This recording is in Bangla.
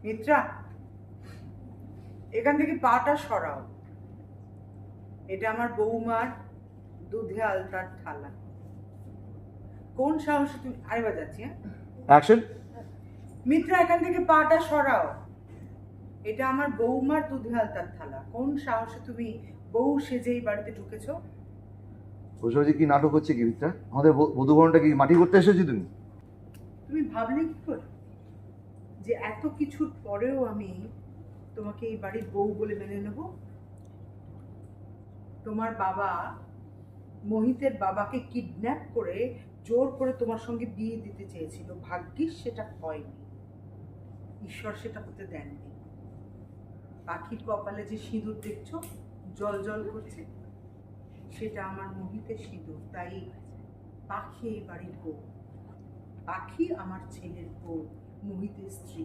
মিত্রা, এখান থেকে পাটা সরাও। এটা আমার বৌমার দুধে আলতার থালা। কোন সাহসে তুমি আরেকবার যাচ্ছি? অ্যাকশন। মিত্রা, এখান থেকে পাটা সরাও। এটা আমার বৌমার দুধে আলতার থালা। কোন সাহসে তুমি বউ সেজে এই বাড়িতে ঢুকেছো? বসে বসে কি নাটক হচ্ছে কি মিত্রা? আমাদের বধূবরণটা কি মাটি করতে এসেছি তুমি? তুমি ভাবলে কি করে যে এত কিছুর পরেও আমি তোমাকে এই বাড়ির বউ বলে মেনে নেব? তোমার বাবা মোহিতের বাবাকে কিডন্যাপ করে জোর করে তোমার সঙ্গে বিয়ে দিতে চেয়েছিল। ভাগ্যিস সেটা হয়নি, ঈশ্বর সেটা হতে দেননি। পাখির কপালে যে সিঁদুর দেখছো জল জল করছে, সেটা আমার মোহিতের সিঁদুর। তাই পাখি এই বাড়ির বউ, পাখি আমার ছেলের বউ, মোহিতের স্ত্রী।